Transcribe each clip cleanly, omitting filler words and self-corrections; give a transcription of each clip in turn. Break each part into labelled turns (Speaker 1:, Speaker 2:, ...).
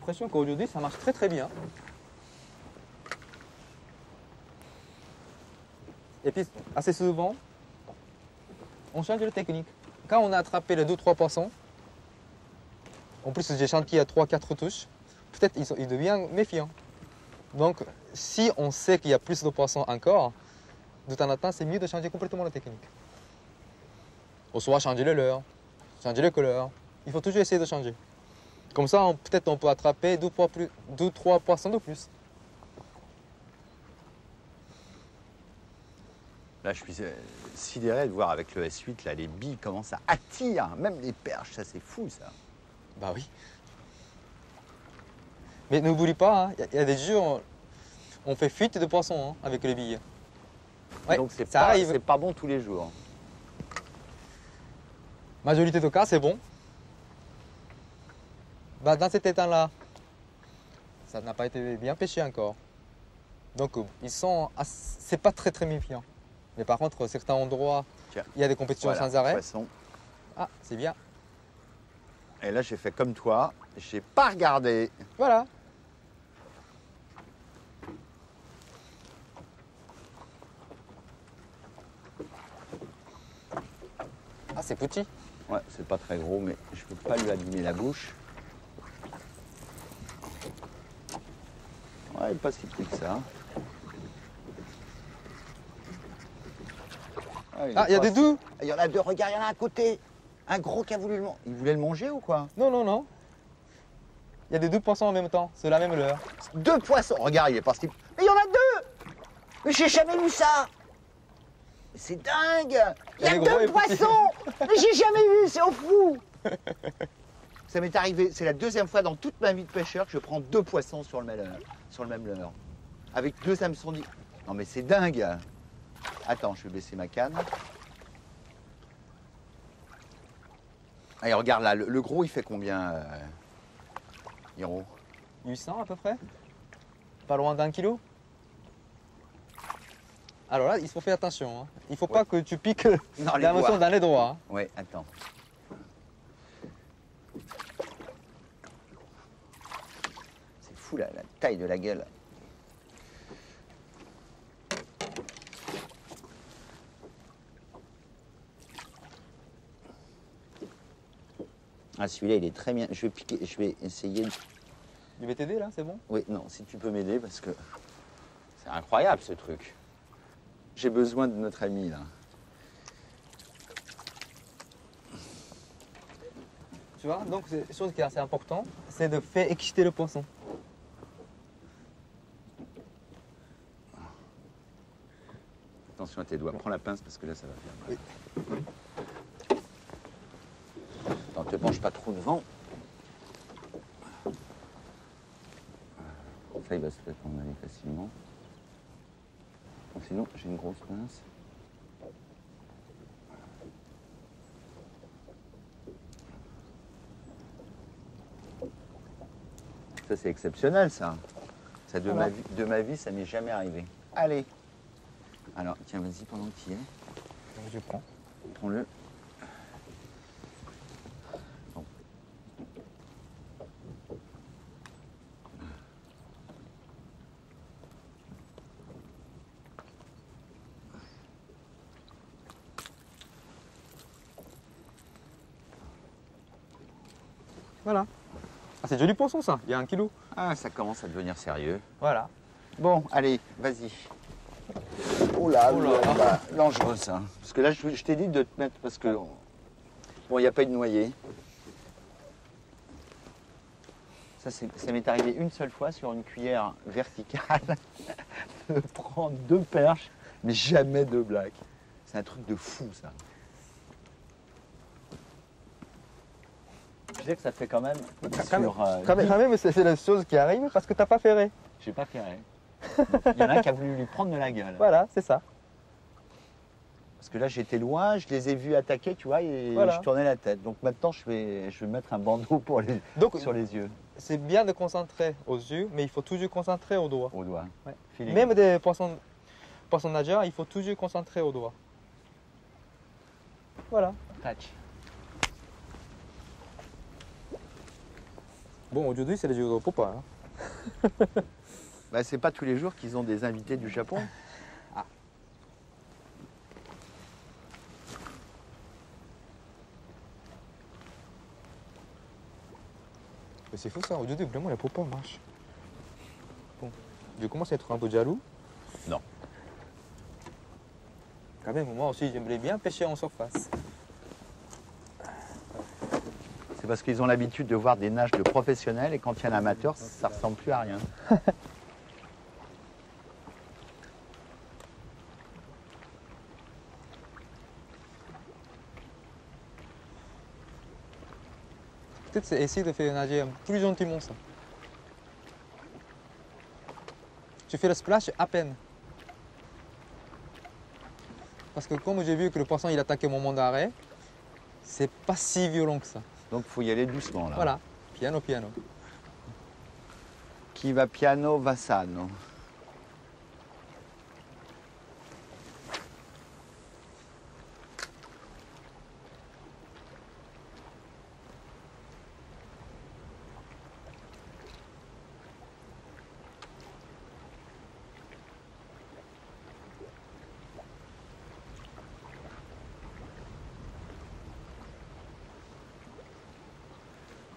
Speaker 1: l'impression qu'aujourd'hui, ça marche très très bien. Et puis, assez souvent, on change de technique. Quand on a attrapé les 2-3 poissons, en plus j'ai chanté à 3-4 touches, peut-être il devient méfiant. Donc, si on sait qu'il y a plus de poissons encore, de temps en temps, c'est mieux de changer complètement la technique. Ou soit changer le leurre, changer le couleur. Il faut toujours essayer de changer. Comme ça, peut-être on peut attraper 2-3 poissons de plus.
Speaker 2: Là, je suis sidéré de voir avec le S8, là, les billes, comment ça attire. Même les perches, ça c'est fou ça.
Speaker 1: Bah oui. Mais n'oublie pas, il y a des jours, on fait fuite de poissons hein, avec les billes. Ouais,
Speaker 2: donc c'est
Speaker 1: arrive.
Speaker 2: pas bon tous les jours.
Speaker 1: Majorité de cas, c'est bon. Bah, dans cet état-là, ça n'a pas été bien pêché encore. Donc, c'est pas très très méfiant. Mais par contre, certains endroits,
Speaker 2: tiens,
Speaker 1: il y a des compétitions
Speaker 2: voilà,
Speaker 1: sans arrêt.
Speaker 2: Poisson.
Speaker 1: Ah, c'est bien.
Speaker 2: Et là, j'ai fait comme toi, j'ai pas regardé.
Speaker 1: Voilà. Ah, c'est petit.
Speaker 2: Ouais, c'est pas très gros, mais je peux pas lui abîmer la bouche. Ouais, il est pas si petit que ça.
Speaker 1: Ah, il y a des deux.
Speaker 2: Il y en a deux, regarde, il y en a un à côté. Un gros qui a voulu le manger. Il voulait le manger ou quoi?
Speaker 1: Non, non, non. Il y a des deux poissons en même temps, c'est la même leurre.
Speaker 2: Deux poissons. Regarde, il est parti. Mais il y en a deux. Mais j'ai jamais vu ça. C'est dingue. Il y a deux poissons. Mais j'ai jamais vu, c'est fou. Ça m'est arrivé, c'est la deuxième fois dans toute ma vie de pêcheur que je prends deux poissons sur le même leurre. Avec deux hameçons. Non mais c'est dingue. Attends, je vais baisser ma canne. Allez, regarde là, le gros il fait combien, Hiro?
Speaker 1: 800 à peu près. Pas loin d'1 kilo. Alors là, il faut faire attention. Hein. Il ne faut pas que tu piques la moisson dans les doigts. Hein.
Speaker 2: Oui, attends. C'est fou la taille de la gueule. Ah, celui-là, il est très bien. Je vais essayer.
Speaker 1: Je vais t'aider là, c'est bon?
Speaker 2: Oui, non, si tu peux m'aider parce que c'est incroyable ce truc. J'ai besoin de notre ami là.
Speaker 1: Tu vois, donc c'est une chose qui est assez importante, c'est de faire exciter le poisson.
Speaker 2: Attention à tes doigts, prends la pince parce que là ça va faire mal.
Speaker 1: Oui.
Speaker 2: Attends, te penche pas trop devant. Ça, il va se faire en aller facilement. Bon, sinon, j'ai une grosse pince. Ça, c'est exceptionnel, ça. Ça, de ma vie, ça m'est jamais arrivé. Allez. Alors, tiens, vas-y, pendant que tu y es.
Speaker 1: Donc je prends.
Speaker 2: Prends-le. Bon.
Speaker 1: Voilà. Ah, c'est joli poisson ça, il y a 1 kilo.
Speaker 2: Ah, ça commence à devenir sérieux.
Speaker 1: Voilà.
Speaker 2: Bon, allez, vas-y. Oh là,
Speaker 1: Oh là.
Speaker 2: dangereux ça. Parce que là, je t'ai dit de te mettre parce que... Bon, il n'y a pas eu de noyer. Ça m'est arrivé une seule fois sur une cuillère verticale de prendre 2 perches, mais jamais 2 blagues. C'est un truc de fou ça. Je sais que ça fait quand même
Speaker 1: Quand même, c'est la chose qui arrive parce que tu n'as pas ferré.
Speaker 2: J'ai pas ferré. Il y en a un qui a voulu lui prendre de la gueule.
Speaker 1: Voilà, c'est ça.
Speaker 2: Parce que là, j'étais loin, je les ai vus attaquer, tu vois, et
Speaker 1: voilà.
Speaker 2: Je tournais la tête. Donc maintenant, je vais mettre un bandeau sur les yeux.
Speaker 1: C'est bien de concentrer aux yeux, mais il faut toujours concentrer aux doigts.
Speaker 2: Au doigt.
Speaker 1: Ouais. Même des poissons nageurs, il faut toujours concentrer aux doigts. Voilà.
Speaker 2: Touch.
Speaker 1: Bon, aujourd'hui, c'est le jour de Popa. Hein.
Speaker 2: Bah, c'est pas tous les jours qu'ils ont des invités du Japon.
Speaker 1: Ah. Mais c'est fou ça, aujourd'hui, vraiment, la Popa marche. Bon, je commence à être un peu jaloux.
Speaker 2: Non.
Speaker 1: Quand même, moi aussi, j'aimerais bien pêcher en surface.
Speaker 2: C'est parce qu'ils ont l'habitude de voir des nages de professionnels et quand il y a un amateur, ça ressemble plus à rien.
Speaker 1: Peut-être c'est essayer de faire nager plus gentiment ça. Tu fais le splash à peine. Parce que comme j'ai vu que le poisson il attaque au moment d'arrêt, c'est pas si violent que ça.
Speaker 2: Donc il faut y aller doucement là.
Speaker 1: Voilà, piano piano.
Speaker 2: Qui va piano va sano.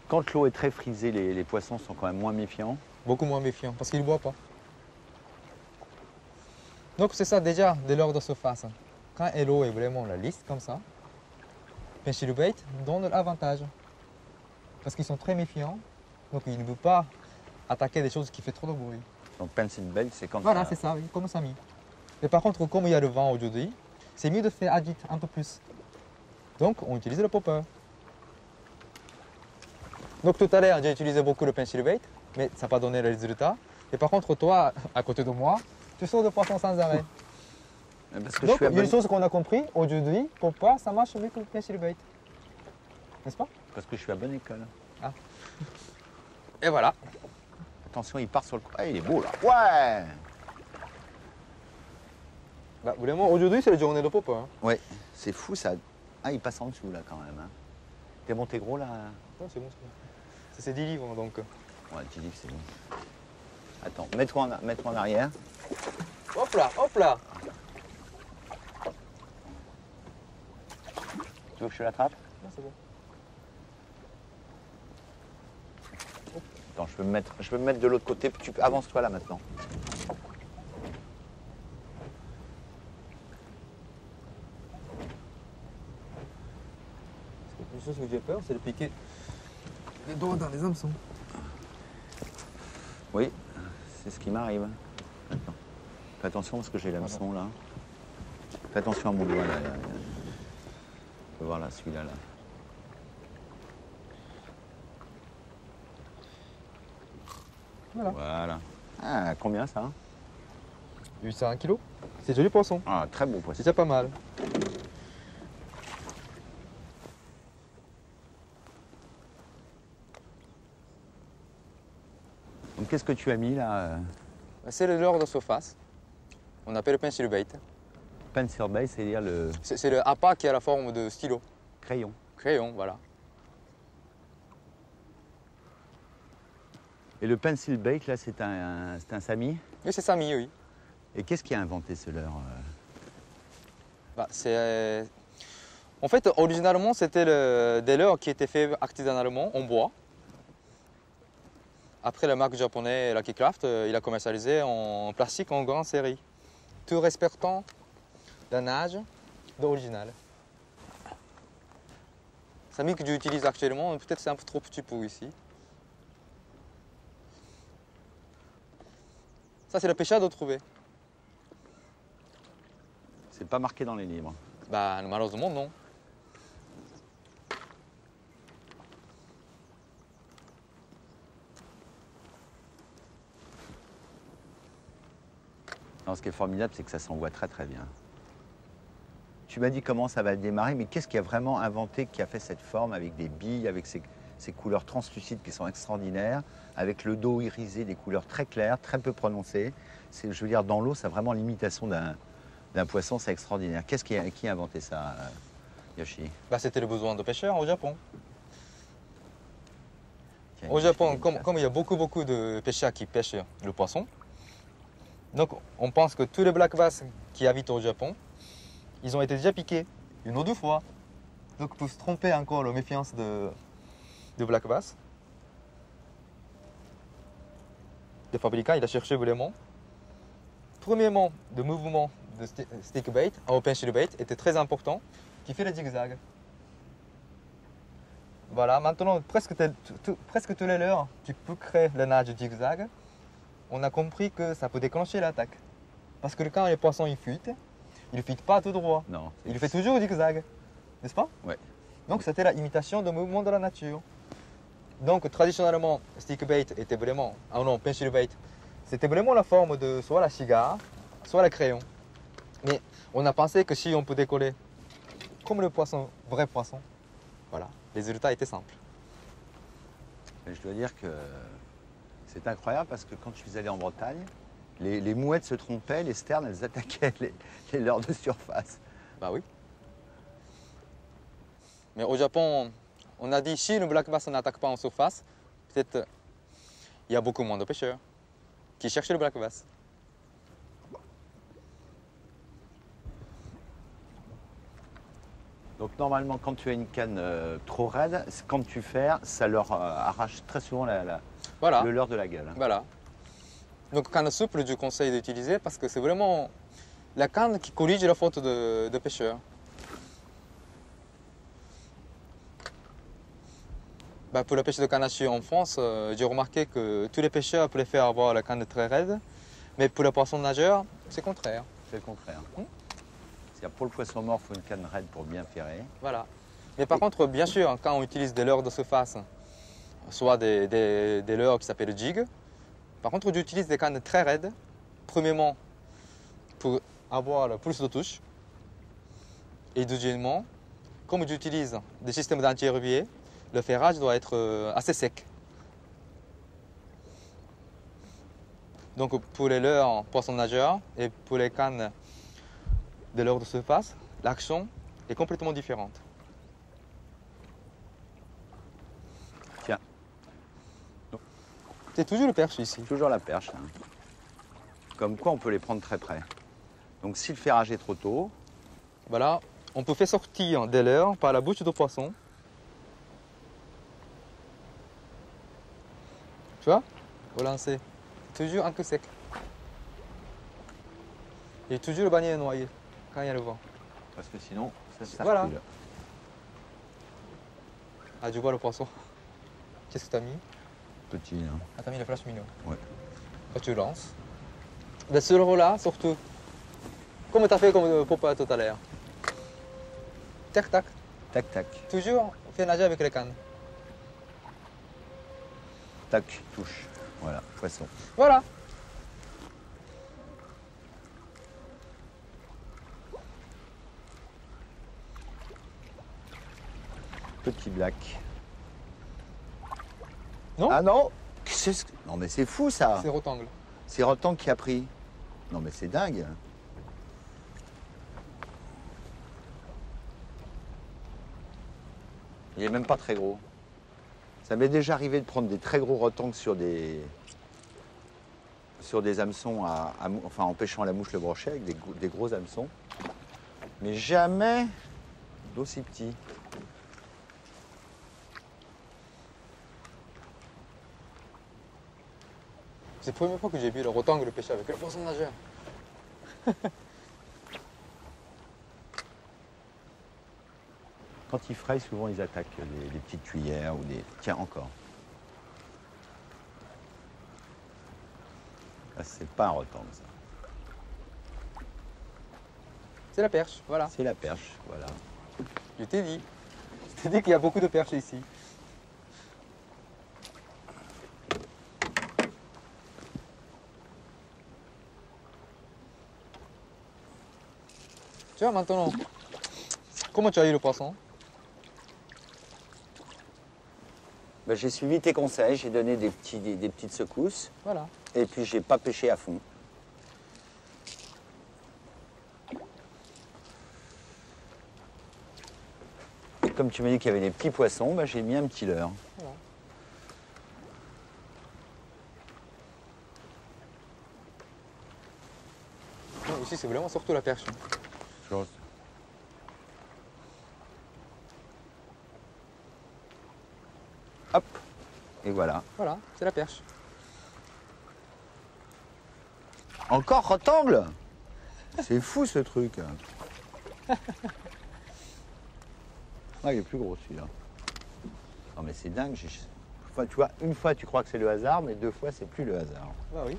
Speaker 2: Quand l'eau est très frisée, les poissons sont quand même moins méfiants.
Speaker 1: Beaucoup moins méfiant parce qu'il ne boit pas. Donc c'est ça déjà de l'ordre de surface. Quand l'eau est vraiment la lisse comme ça, pêcher le bait donne l'avantage. Parce qu'ils sont très méfiants, donc ils ne veulent pas attaquer des choses qui font trop de bruit.
Speaker 2: Donc pencil bait, c'est comme
Speaker 1: Voilà,
Speaker 2: ça.
Speaker 1: c'est ça, oui, comme ça mis. Mais par contre, comme il y a le vent aujourd'hui, c'est mieux de faire agite un peu plus. Donc on utilise le popper. Donc tout à l'heure, j'ai utilisé beaucoup le pencil bait, mais ça n'a pas donné le résultat. Et par contre, toi, à côté de moi, tu sors de poisson sans arrêt.
Speaker 2: Parce que
Speaker 1: Donc
Speaker 2: je suis
Speaker 1: il y a une chose qu'on a compris aujourd'hui, popper, ça marche avec le pencil bait. N'est-ce pas?
Speaker 2: Parce que je suis à bonne école.
Speaker 1: Et voilà.
Speaker 2: Attention, il part sur le coup. Ah, il est beau là. Ouais.
Speaker 1: Bah, vraiment, aujourd'hui, c'est la journée de popper. Hein.
Speaker 2: Ouais, c'est fou ça. Ah, il passe en dessous là quand même. Hein. T'es monté gros là?
Speaker 1: Non, c'est bon, c'est bon. Ça, c'est 10 livres, donc.
Speaker 2: Ouais, tu dis que c'est bon. Attends, mets-toi en arrière.
Speaker 1: Hop là, hop là.
Speaker 2: Tu veux que je te l'attrape?
Speaker 1: Non, c'est bon.
Speaker 2: Attends, je peux me mettre de l'autre côté. Avance-toi là maintenant.
Speaker 1: Une chose que j'ai peur, c'est de piquer les doigts dans les hameçons.
Speaker 2: Oui, c'est ce qui m'arrive. Maintenant. Fais attention parce que j'ai l'hameçon là. Fais attention à mon doigt là. Tu peux voir là, celui-là là. Voilà. Ah, combien ça?
Speaker 1: 801 kg. C'est joli poisson.
Speaker 2: Ah, très beau
Speaker 1: C'est
Speaker 2: poisson.
Speaker 1: déjà pas mal.
Speaker 2: Donc qu'est-ce que tu as mis là?
Speaker 1: C'est le leurre de surface. On appelle le pencil bait.
Speaker 2: Pencil bait, c'est-à-dire le
Speaker 1: C'est le appât qui a la forme de stylo.
Speaker 2: crayon.
Speaker 1: Crayon, voilà.
Speaker 2: Et le pencil bait, là, c'est un Sami.
Speaker 1: Oui, c'est ça, oui.
Speaker 2: Et qu'est-ce qui a inventé ce leurre?
Speaker 1: Bah, en fait, originalement, c'était des leurres qui étaient faits artisanalement en bois. Après, la marque japonaise Lucky Craft, il a commercialisé en plastique en grande série, tout respectant d'un âge d'original. Sami que j'utilise actuellement, peut-être c'est un peu trop petit pour ici. Ça, c'est le pêcheur de trouver.
Speaker 2: C'est pas marqué dans les livres.
Speaker 1: Bah, malheureusement, non.
Speaker 2: Alors, ce qui est formidable, c'est que ça s'envoie très très bien. Tu m'as dit comment ça va démarrer, mais qu'est-ce qui a vraiment inventé, qui a fait cette forme avec des billes, avec ces couleurs translucides qui sont extraordinaires, avec le dos irisé, des couleurs très claires, très peu prononcées. Je veux dire, dans l'eau, c'est vraiment l'imitation d'un poisson, c'est extraordinaire. Qui a inventé ça, Yoshi?
Speaker 1: Bah, c'était le besoin de pêcheurs au Japon. Au Japon, comme il y a beaucoup de pêcheurs qui pêchent le poisson, donc on pense que tous les black bass qui habitent au Japon, ils ont été déjà piqués une ou deux fois. Donc pour se tromper encore la méfiance de black bass, le fabricant il a cherché vraiment. Premièrement, le mouvement de stick bait au pinch bait était très important, qui fait le zigzag. Voilà, maintenant presque tous les leurres, tu peux créer le nage zigzag. On a compris que ça peut déclencher l'attaque. Parce que quand les poissons ils fuient, ils ne fuient pas tout droit.
Speaker 2: Non.
Speaker 1: Il fait toujours zigzag, n'est-ce pas?
Speaker 2: Ouais.
Speaker 1: Donc c'était la imitation du mouvement de la nature. Donc traditionnellement, stick bait était vraiment, pinch bait, c'était vraiment la forme de soit la cigare, soit le crayon. Mais on a pensé que si on peut décoller comme le poisson, vrai poisson, voilà, les résultats étaient simples.
Speaker 2: Mais je dois dire que c'est incroyable parce que quand je suis allé en Bretagne, les mouettes se trompaient, les sternes, elles attaquaient les leurres de surface.
Speaker 1: Bah oui. Mais au Japon, on a dit si le black bass n'attaque pas en surface, peut-être il y a beaucoup moins de pêcheurs qui cherchent le black bass.
Speaker 2: Donc normalement, quand tu as une canne trop raide, quand tu ferres, ça leur arrache très souvent
Speaker 1: Voilà.
Speaker 2: le leurre de la gueule.
Speaker 1: Voilà. Donc canne souple, je conseille d'utiliser parce que c'est vraiment la canne qui corrige la faute de pêcheurs. Bah, pour la pêche de canne à sucre en France, j'ai remarqué que tous les pêcheurs préfèrent avoir la canne très raide, mais pour les poissons nageurs, c'est le contraire.
Speaker 2: C'est le contraire. C'est-à-dire pour le poisson mort, il faut une canne raide pour bien ferrer.
Speaker 1: Voilà. Mais par contre, bien sûr, quand on utilise des leurres de surface, soit des leurres qui s'appellent jig, par contre, j'utilise des cannes très raides, premièrement pour avoir le plus de touches, et deuxièmement, comme j'utilise des systèmes d'anti-herbiers, le ferrage doit être assez sec. Donc pour les leurres poissons nageurs et pour les cannes de leurres de surface, l'action est complètement différente.
Speaker 2: Tiens.
Speaker 1: C'est toujours le perche ici.
Speaker 2: Toujours la perche. Hein. Comme quoi on peut les prendre très près. Donc si le ferrage est trop tôt,
Speaker 1: voilà, on peut faire sortir des leurres par la bouche du poisson. Tu vois, au lancer, toujours un peu sec. Et toujours le panier est noyé quand il y a le vent.
Speaker 2: parce que sinon ça se
Speaker 1: Voilà.
Speaker 2: circule.
Speaker 1: Ah, tu vois le poisson. Qu'est-ce que tu as mis?
Speaker 2: Petit. Hein.
Speaker 1: Ah, tu as mis le flash minot.
Speaker 2: Ouais.
Speaker 1: Quand tu lances. Ben, ce rôle-là, surtout, comme tu as fait comme Popeye tout à l'heure. Tac, tac.
Speaker 2: Tac, tac.
Speaker 1: Toujours fait nager avec les cannes.
Speaker 2: Tac, touche. Voilà, poisson.
Speaker 1: Voilà.
Speaker 2: Petit black.
Speaker 1: Non?
Speaker 2: Ah non Non mais c'est fou ça.
Speaker 1: C'est rectangle.
Speaker 2: C'est Rotan qui a pris. Non mais c'est dingue. Il est même pas très gros. Ça m'est déjà arrivé de prendre des très gros rotans sur des hameçons, enfin en pêchant à la mouche le brochet avec des gros hameçons. Mais jamais d'aussi petits.
Speaker 1: C'est la première fois que j'ai vu le rectangle pêcher avec le poisson nageur.
Speaker 2: Quand ils frayent, souvent ils attaquent les petites cuillères ou des... Tiens, encore. Ah, c'est pas un rotan, ça.
Speaker 1: C'est la perche, voilà.
Speaker 2: C'est la perche, voilà.
Speaker 1: Je t'ai dit. Je t'ai dit qu'il y a beaucoup de perches ici. Tu vois maintenant, comment tu as eu le poisson?
Speaker 2: Ben, j'ai suivi tes conseils, j'ai donné des petites secousses.
Speaker 1: Voilà.
Speaker 2: Et puis j'ai pas pêché à fond. Et comme tu m'as dit qu'il y avait des petits poissons, ben, j'ai mis un petit leurre.
Speaker 1: Voilà. sensiblement, surtout la perche.
Speaker 2: Chose. Hop. Et voilà.
Speaker 1: Voilà, c'est la perche.
Speaker 2: Encore rectangle. C'est fou ce truc. Ah, il est plus gros celui-là. Non mais c'est dingue. Enfin, tu vois, une fois tu crois que c'est le hasard, mais deux fois c'est plus le hasard.
Speaker 1: Bah oui.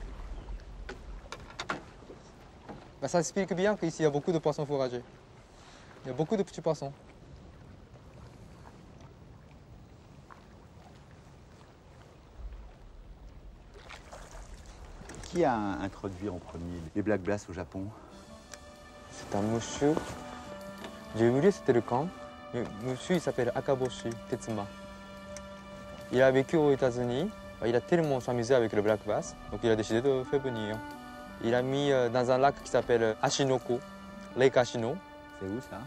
Speaker 1: Bah, ça explique bien qu'ici il y a beaucoup de poissons fourragers. Il y a beaucoup de petits poissons.
Speaker 2: Qui a introduit en premier les black bass au Japon?
Speaker 1: C'est un monsieur. J'ai oublié c'était le camp. Le monsieur il s'appelle Akaboshi Tetsuma. Il a vécu aux États-Unis. Il a tellement s'amusé avec le black bass, donc il a décidé de faire venir. Il a mis dans un lac qui s'appelle Ashinoko, Lake Ashino.
Speaker 2: C'est où ça?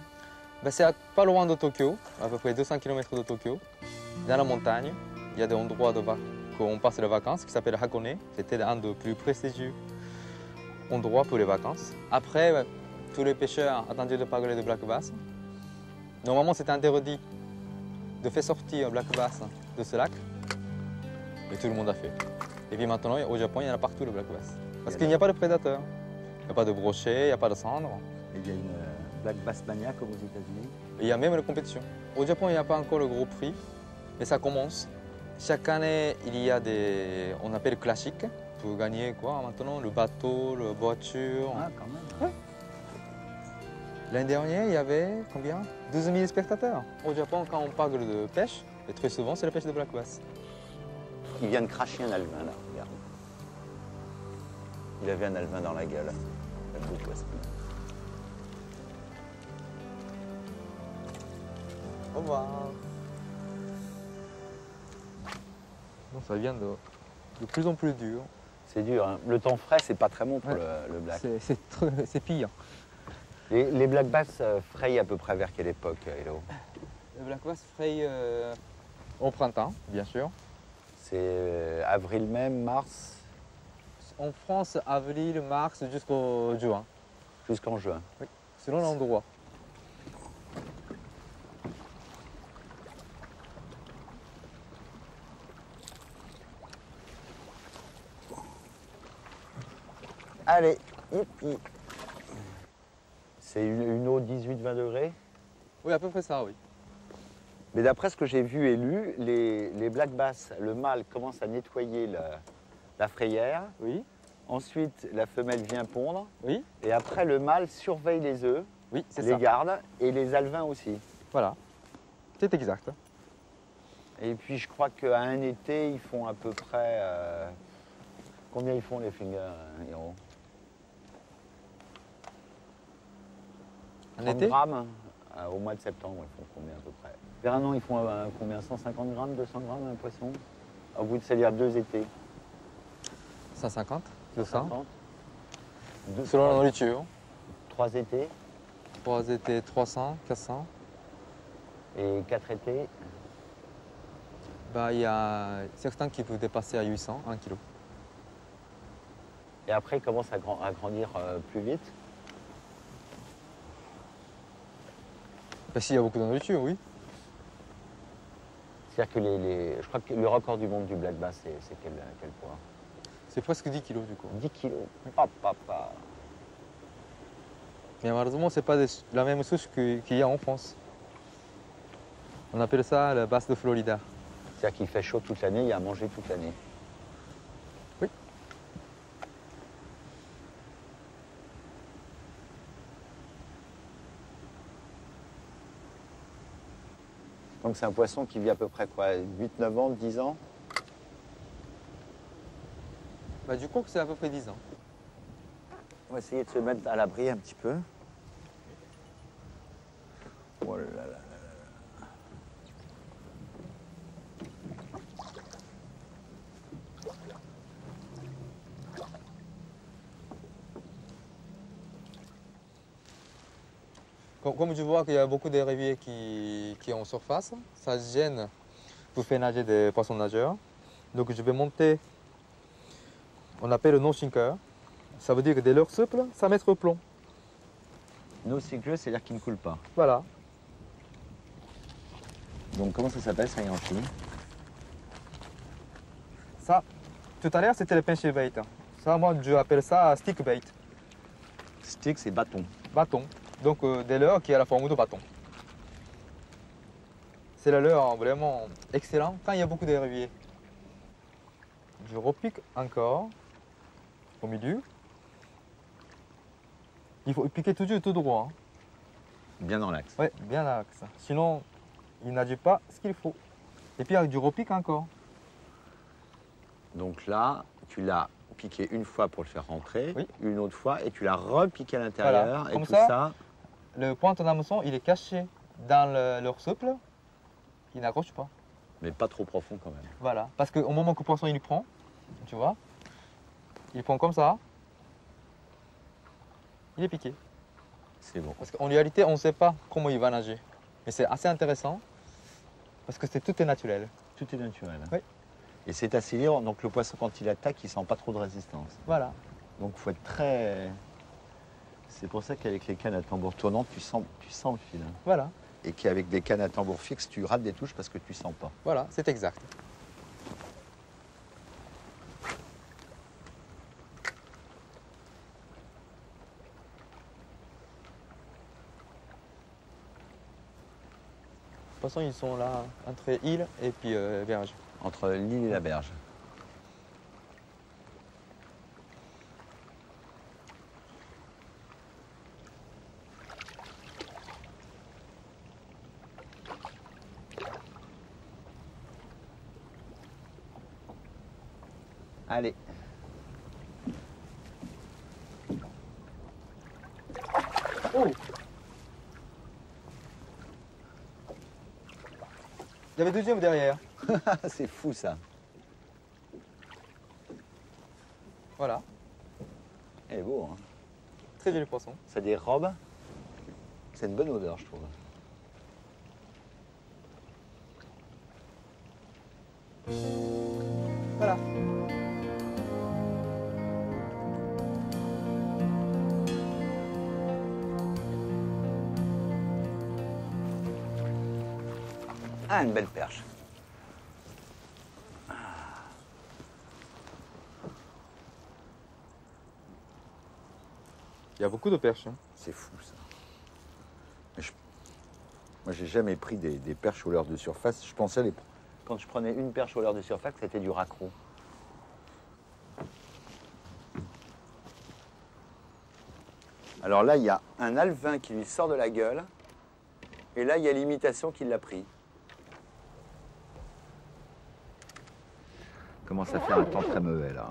Speaker 1: Ben, c'est pas loin de Tokyo, à peu près 200 km de Tokyo. Dans la montagne, il y a des endroits où on passe les vacances qui s'appelle Hakone. C'était un des plus prestigieux endroits pour les vacances. Après, ben, tous les pêcheurs attendaient de parler de black bass. Normalement, c'était interdit de faire sortir black bass de ce lac, mais tout le monde a fait. Et puis maintenant, au Japon, il y en a partout le black bass. Parce qu'il n'y a pas de prédateurs. Il n'y a pas de brochet, il n'y a pas de cendre.
Speaker 2: Il y a une black bass mania comme aux États-Unis.
Speaker 1: Et il y a même la compétition. Au Japon, il n'y a pas encore le gros prix, mais ça commence. Chaque année, il y a des, on appelle classiques, pour gagner quoi maintenant, le bateau, la voiture.
Speaker 2: Ah, quand même.
Speaker 1: Ouais. L'année dernière, il y avait combien 12 000 spectateurs. Au Japon, quand on parle de pêche, et très souvent, c'est la pêche de black bass.
Speaker 2: Il vient de cracher un alevin là, regarde. Il avait un alevin dans la gueule. Un beau poisson.
Speaker 1: Au revoir. Non, ça devient de plus en plus dur.
Speaker 2: C'est dur, hein. Le temps frais, c'est pas très bon pour
Speaker 1: Ouais.
Speaker 2: le black.
Speaker 1: C'est pire.
Speaker 2: Les black bass frayent à peu près vers quelle époque, Hello?
Speaker 1: Le black bass fraye au printemps, bien sûr.
Speaker 2: C'est avril même, mars,
Speaker 1: En France, avril, mars jusqu'au juin,
Speaker 2: jusqu'en juin.
Speaker 1: selon l'endroit.
Speaker 2: Allez, youpi. C'est une eau 18-20 degrés.
Speaker 1: Oui, à peu près ça, oui.
Speaker 2: Mais d'après ce que j'ai vu et lu, les black bass, le mâle commence à nettoyer la frayère.
Speaker 1: Oui,
Speaker 2: Ensuite, la femelle vient pondre.
Speaker 1: oui,
Speaker 2: Et après, le mâle surveille les œufs,
Speaker 1: oui, c'est
Speaker 2: les
Speaker 1: ça.
Speaker 2: garde et les alevins aussi.
Speaker 1: Voilà, c'est exact.
Speaker 2: Et puis, je crois qu'à un été, ils font à peu près... combien ils font, les fingers, Hiro?
Speaker 1: En
Speaker 2: 30
Speaker 1: été,
Speaker 2: grammes au mois de septembre, ils font combien à peu près? Vers un an, ils font combien? 150 grammes, 200 grammes un poisson? Au bout de, c'est-à-dire 2 étés.
Speaker 1: 150, 200.
Speaker 2: 150.
Speaker 1: Selon la nourriture.
Speaker 2: 3 étés
Speaker 1: 3 étés, 300, 400.
Speaker 2: et 4 étés.
Speaker 1: Bah, il y a certains qui peuvent dépasser à 800, 1 kg.
Speaker 2: Et après, ils commencent à grandir plus vite.
Speaker 1: Bah, s'il y a beaucoup de nourriture, oui.
Speaker 2: C'est-à-dire que je crois que le record du monde du black bass, c'est quel poids?
Speaker 1: C'est presque 10 kg du coup.
Speaker 2: 10 kilos. Papa.
Speaker 1: Mais malheureusement, ce n'est pas la même souche qu'il y a en France. On appelle ça la basse de Florida.
Speaker 2: C'est-à-dire qu'il fait chaud toute l'année, il y a à manger toute l'année.
Speaker 1: Oui.
Speaker 2: Donc c'est un poisson qui vit à peu près quoi, 8-9 ans, 10 ans?
Speaker 1: Bah, du coup, c'est à peu près 10 ans.
Speaker 2: On va essayer de se mettre à l'abri un petit peu. Oh là là là là.
Speaker 1: Comme je vois qu'il y a beaucoup de rivières qui sont en surface, ça gêne pour faire nager des poissons nageurs. Donc je vais monter, on appelle le non-shinker. Ça veut dire que des leurres souples, ça met au plomb.
Speaker 2: No secret, c'est-à-dire qu'il ne coule pas.
Speaker 1: Voilà.
Speaker 2: Donc comment ça s'appelle ça, Yankee?
Speaker 1: Ça, tout à l'heure, c'était le pincher bait. Ça, moi, je appelle ça stick bait.
Speaker 2: Stick, c'est bâton.
Speaker 1: Bâton. Donc, des leurres qui ont la forme de bâton. C'est le leurre vraiment excellent quand il y a beaucoup d'herbiers. Je repique encore au milieu. Il faut piquer toujours tout droit. Hein.
Speaker 2: Bien dans l'axe.
Speaker 1: Oui, bien dans l'axe. Sinon, il n'a pas ce qu'il faut. Et puis avec du repique encore.
Speaker 2: Donc là, tu l'as piqué une fois pour le faire rentrer,
Speaker 1: oui.
Speaker 2: Une autre fois, et tu l'as repiqué à l'intérieur.
Speaker 1: Voilà.
Speaker 2: Et
Speaker 1: comme
Speaker 2: tout ça,
Speaker 1: le pointe d'hameçon, il est caché dans leur souple. Il n'accroche pas.
Speaker 2: mais pas trop profond quand même.
Speaker 1: Voilà. Parce qu'au moment que le poisson il y prend, tu vois, il prend comme ça. Il est piqué.
Speaker 2: C'est bon.
Speaker 1: Parce qu'en réalité, on ne sait pas comment il va nager. Mais c'est assez intéressant parce que tout est naturel.
Speaker 2: Tout est naturel.
Speaker 1: Oui.
Speaker 2: Et c'est assez libre, donc le poisson quand il attaque, il sent pas trop de résistance.
Speaker 1: Voilà.
Speaker 2: Donc il faut être très... C'est pour ça qu'avec les cannes à tambour tournantes, tu sens le fil. Hein.
Speaker 1: Voilà.
Speaker 2: Et qu'avec des cannes à tambour fixes, tu rates des touches parce que tu sens pas.
Speaker 1: Voilà, c'est exact. De toute façon, ils sont là entre île et puis berge.
Speaker 2: Entre l'île et la berge. Allez.
Speaker 1: Oh! Il y avait deuxième derrière.
Speaker 2: C'est fou ça.
Speaker 1: Voilà.
Speaker 2: Elle est beau, hein.
Speaker 1: Très joli poisson.
Speaker 2: Ça dérobe. C'est une bonne odeur, je trouve.
Speaker 1: Voilà.
Speaker 2: Ah, une belle perche.
Speaker 1: Il y a beaucoup de perches. Hein.
Speaker 2: C'est fou ça. Moi, j'ai jamais pris des perches au leurre de surface. Je pensais quand je prenais une perche au leurre de surface, c'était du raccro. Alors là, il y a un alevin qui lui sort de la gueule. Et là, il y a l'imitation qui l'a pris. Commence à faire un temps très mauvais là.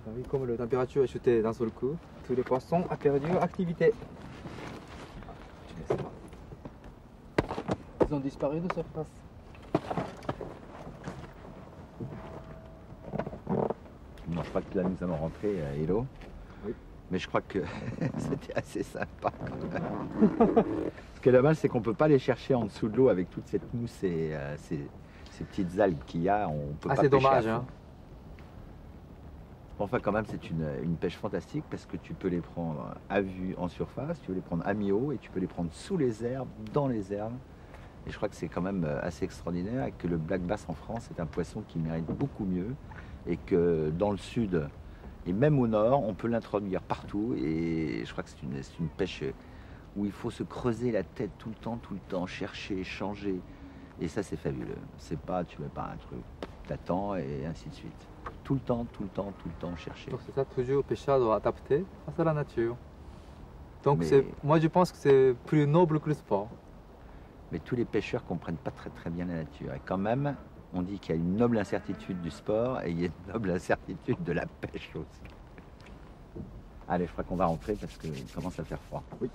Speaker 1: Oui, comme la température est chutée d'un seul coup, tous les poissons ont perdu leur activité. Ils ont disparu de surface.
Speaker 2: Non, je crois que là nous allons rentrer, Hello.
Speaker 1: Oui.
Speaker 2: Mais je crois que c'était assez sympa quand même. Ce qui est dommage, c'est qu'on ne peut pas les chercher en dessous de l'eau avec toute cette mousse et ces petites algues qu'il y a. On peut pas
Speaker 1: c'est
Speaker 2: pêcher
Speaker 1: dommage.
Speaker 2: à fond.
Speaker 1: Hein.
Speaker 2: Enfin, quand même, c'est une pêche fantastique parce que tu peux les prendre à vue en surface, tu peux les prendre à mi-eau et tu peux les prendre sous les herbes, dans les herbes. Et je crois que c'est quand même assez extraordinaire et que le black bass en France est un poisson qui mérite beaucoup mieux et que dans le sud et même au nord, on peut l'introduire partout. Et je crois que c'est une pêche où il faut se creuser la tête tout le temps, chercher, changer. Et ça, c'est fabuleux. C'est pas, tu mets pas un truc, t'attends et ainsi de suite. Tout le temps, chercher.
Speaker 1: Donc c'est ça, toujours pêcheur doit adapter à la nature. Donc
Speaker 2: Mais-
Speaker 1: moi je pense que c'est plus noble que le sport.
Speaker 2: Mais tous les pêcheurs comprennent pas très bien la nature. Et quand même, on dit qu'il y a une noble incertitude du sport et il y a une noble incertitude de la pêche aussi. Allez, je crois qu'on va rentrer parce qu'il commence à faire froid. Oui.